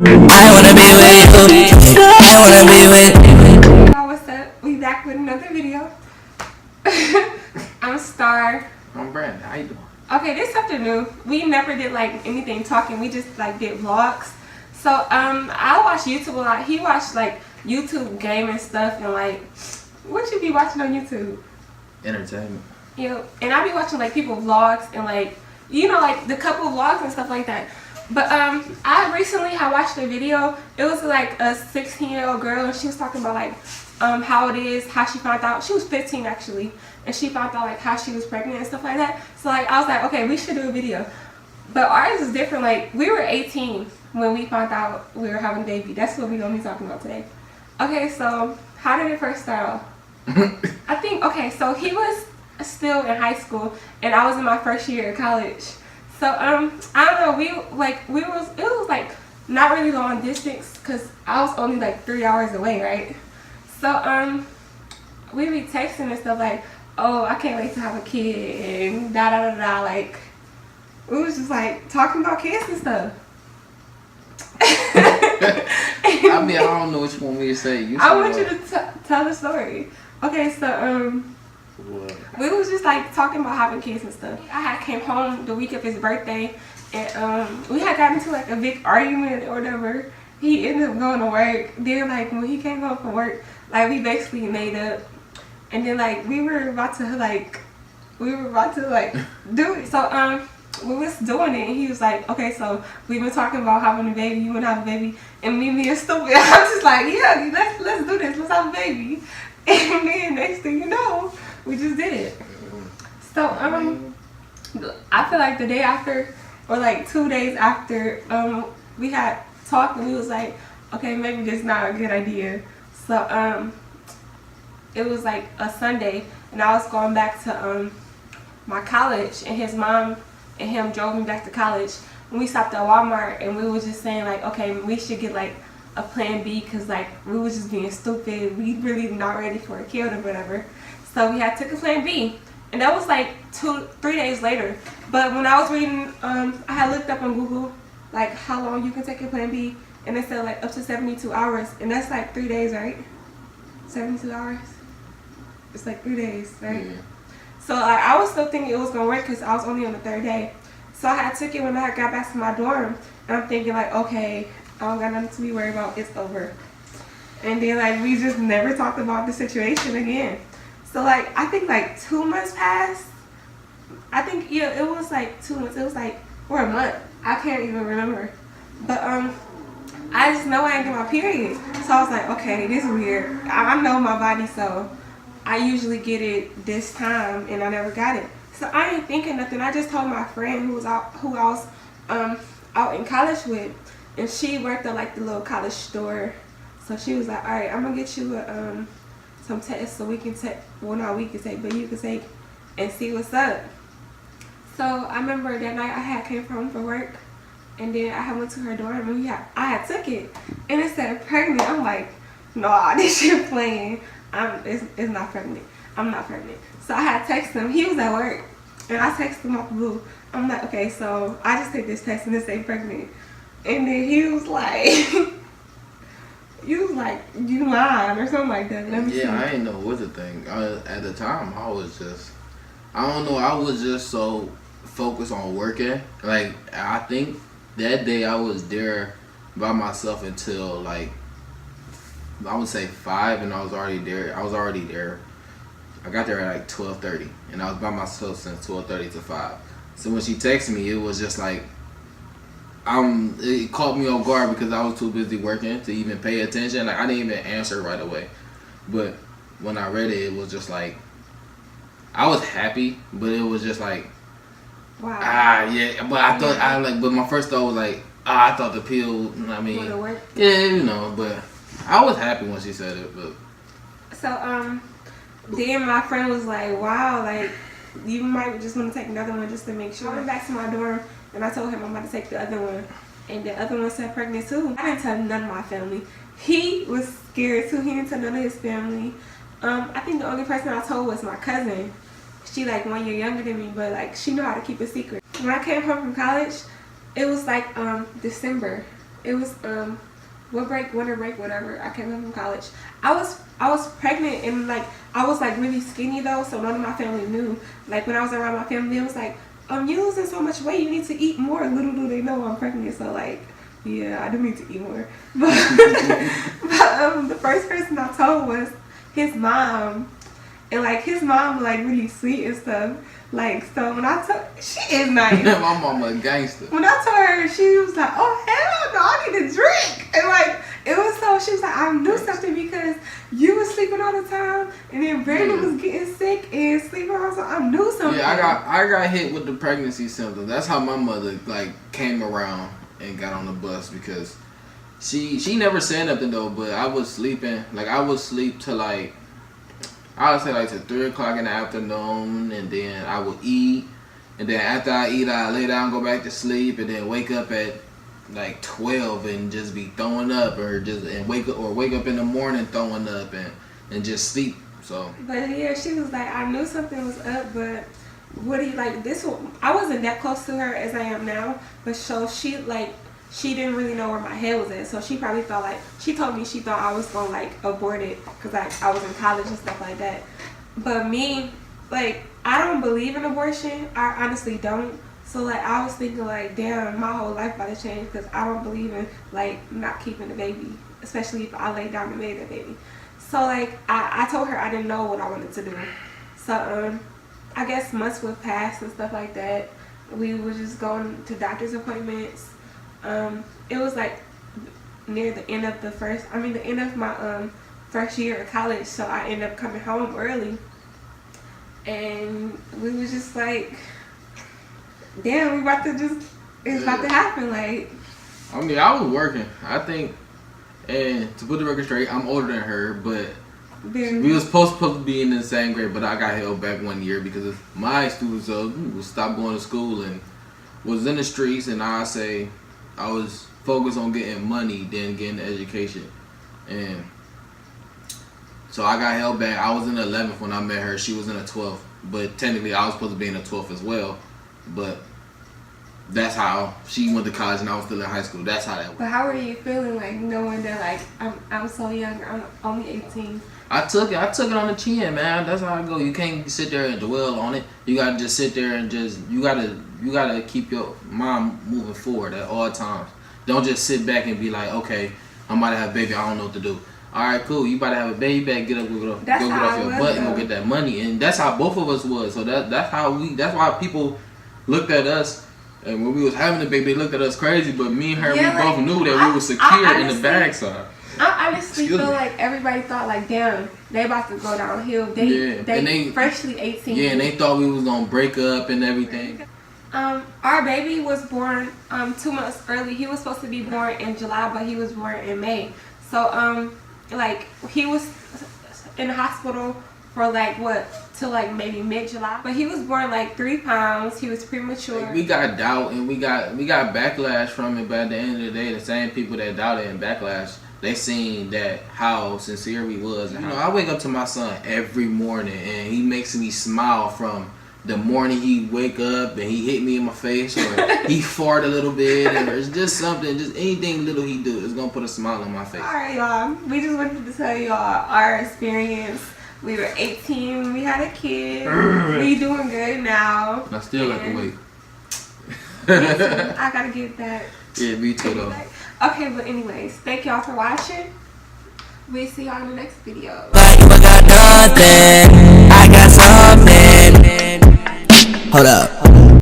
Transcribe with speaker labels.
Speaker 1: I wanna be with you. I wanna be with you.
Speaker 2: Y'all, what's up? We back with another video. I'm Star.
Speaker 3: I'm Brandon. How you doing?
Speaker 2: Okay, this is something new. We never did like anything talking. We just like did vlogs. So I watch YouTube a lot. He watched like YouTube gaming stuff and like what you be watching on YouTube?
Speaker 3: Entertainment.
Speaker 2: Yeah, and I be watching like people vlogs and like like the couple vlogs and stuff like that. But I recently had watched a video. It was like a 16-year-old girl and she was talking about like how it is, how she found out. She was 15 actually, and she found out like how she was pregnant and stuff like that. So like I was like, okay, we should do a video. But ours is different. Like we were 18 when we found out we were having a baby. That's what we're gonna be talking about today. Okay, so how did it first start off? I think so he was still in high school and I was in my first year of college. So I don't know, it was like not really long distance because I was only like 3 hours away, right? So we be texting and stuff like, oh, I can't wait to have a kid and da da da da. Like we was just like talking about kids and stuff.
Speaker 3: I mean, I don't know what you want me to say.
Speaker 2: I want you to tell the story. Okay, so
Speaker 3: what?
Speaker 2: we was just like talking about having kids and stuff. I had came home the week of his birthday and we had gotten into like a big argument or whatever. He ended up going to work. Then like when he came home from work, like we basically made up. And then like we were about to do it. So we was doing it and he was like, okay, so we've been talking about having a baby, you wanna have a baby, and me being stupid, I'm just like, yeah, let's do this, let's have a baby. And then next thing you know, we just did it. So I feel like the day after or like 2 days after we had talked and we was like, okay, maybe this is not a good idea. So it was like a Sunday and I was going back to my college and his mom and him drove me back to college. And we stopped at Walmart and we were just saying like, okay, we should get like a plan B because like we was just being stupid. We really not ready for a kid or whatever. So we had took a plan B. And that was like 3 days later. But when I was reading, I had looked up on Google like how long you can take a plan B. And it said like up to 72 hours. And that's like 3 days, right? 72 hours? It's like 3 days, right? Yeah. So I was still thinking it was going to work because I was only on the 3rd day. So I had took it when I got back to my dorm. And I'm thinking like, okay, I don't got nothing to be worried about. It's over. And then like we just never talked about the situation again. So like I think like 2 months passed. I think it was like 2 months. It was like or a month. I can't even remember. But I just know I didn't get my period. So I was like, okay, this is weird. I know my body, so I usually get it this time and I never got it. So I ain't thinking nothing. I just told my friend who I was out in college with, and she worked at like the little college store. So she was like, all right, I'm gonna get you some tests so we can take, well not we can take, but you can take and see what's up. So I remember that night I had came home from work and then I had went to her dorm and I had took it and it said pregnant. I'm like, nah, this shit playing. It's not pregnant. I'm not pregnant. So I had texted him. He was at work and I texted him off the blue. I'm like, okay, so I just take this text and it say pregnant. And then he was like, you lying or something like that. Let me see.
Speaker 3: I didn't know what to think. At the time, I was just, I don't know, I was just so focused on working. Like, I think that day I was there by myself until like, I would say 5 and I was already there. I got there at like 12:30 and I was by myself since 12:30 to 5. So when she texted me, it was just like, it caught me off guard because I was too busy working to even pay attention. Like I didn't even answer right away. But when I read it, it was just like, I was happy, but it was just like,
Speaker 2: wow.
Speaker 3: Yeah. But I thought but my first thought was like, I thought the pill. I mean,
Speaker 2: would it work?
Speaker 3: Yeah, but I was happy when she said it. But
Speaker 2: so then my friend was like, wow, like you might just want to take another one just to make sure. I went back to my dorm and I told him I'm about to take the other one. And the other one said pregnant too. I didn't tell none of my family. He was scared too. He didn't tell none of his family. I think the only person I told was my cousin. She like 1 year younger than me, but like she knew how to keep a secret. When I came home from college, it was like December. it was winter break, whatever. I came home from college. I was pregnant and like I was like really skinny though, so none of my family knew. Like when I was around my family, it was like, you losing so much weight, you need to eat more. Little do they know I'm pregnant, so like, yeah, I do need to eat more. But, the first person I told was his mom, and like his mom like really sweet and stuff. Like, so when I told, she is nice.
Speaker 3: My mama a gangster.
Speaker 2: When I told her, she was like, oh hell no, I need a drink. And like, it was so, she was like, I knew something because you was sleeping all the time, and then Brandon was getting sick and sleeping all the time. I knew something.
Speaker 3: Yeah, I got hit with the pregnancy symptoms. That's how my mother like came around and got on the bus, because she never said nothing though, but I was sleeping, like I would sleep till like, I would say like to 3 o'clock in the afternoon, and then I would eat, and then after I eat, I lay down, go back to sleep, and then wake up at like 12 and just be throwing up, or wake up in the morning throwing up and just sleep. So. But
Speaker 2: yeah, she was like, I knew something was up, but what do you like this one? I wasn't that close to her as I am now, but so she didn't really know where my head was at, so she probably felt like, she told me she thought I was gonna like abort it because I was in college and stuff like that. But me, like, I don't believe in abortion. I honestly don't. So like I was thinking like, damn, my whole life about to change because I don't believe in like not keeping the baby, especially if I lay down and made that baby. So like I told her I didn't know what I wanted to do. So I guess months would pass and stuff like that. We were just going to doctor's appointments. It was like near the end of the end of my first year of college, so I ended up coming home early, and we was just like, damn, it's about to happen. Like,
Speaker 3: I mean, I was working, I think, and to put the record straight, I'm older than her, but we was supposed to be in the same grade, but I got held back 1 year because my students stopped going to school and was in the streets, and I say I was focused on getting money than getting the education. And so I got held back. I was in the 11th when I met her. She was in the 12th. But technically I was supposed to be in the 12th as well. But that's how she went to college and I was still in high school. That's how that went.
Speaker 2: But how are you feeling like knowing that like I'm so young, I'm only 18?
Speaker 3: I took it on the chin, man. That's how I go. You can't sit there and dwell on it. You gotta just sit there and you gotta keep your mind moving forward at all times. Don't just sit back and be like, okay, I'm about to have a baby, I don't know what to do. Alright, cool, you about to have a baby, better get up, go get off your butt and go get that money. And that's how both of us was. So that's why people looked at us, and when we was having the baby, they looked at us crazy, but me and her, we both knew that we were secure in the backside.
Speaker 2: I honestly feel like everybody thought like, damn, they about to go downhill. They freshly 18.
Speaker 3: Yeah, and they thought we was gonna break up and everything.
Speaker 2: Our baby was born 2 months early. He was supposed to be born in July, but he was born in May. So like he was in the hospital for like till like maybe mid-July. But he was born like 3 pounds. He was premature.
Speaker 3: We got doubt and we got backlash from it, but at the end of the day, the same people that doubted and backlash, they seen that how sincere we was. And I wake up to my son every morning and he makes me smile from the morning he wake up and he hit me in my face, or he fart a little bit, or it's just something, just anything little he do is gonna put a smile on my face.
Speaker 2: Alright, y'all. We just wanted to tell y'all our experience. We were 18 when we had a kid. We doing good now.
Speaker 3: I still got to wait.
Speaker 2: I gotta get that.
Speaker 3: Yeah, me too though.
Speaker 2: Okay, but anyways, thank y'all for watching. We'll see y'all in the next video.
Speaker 1: Like I got nothing, I got something. Hold up.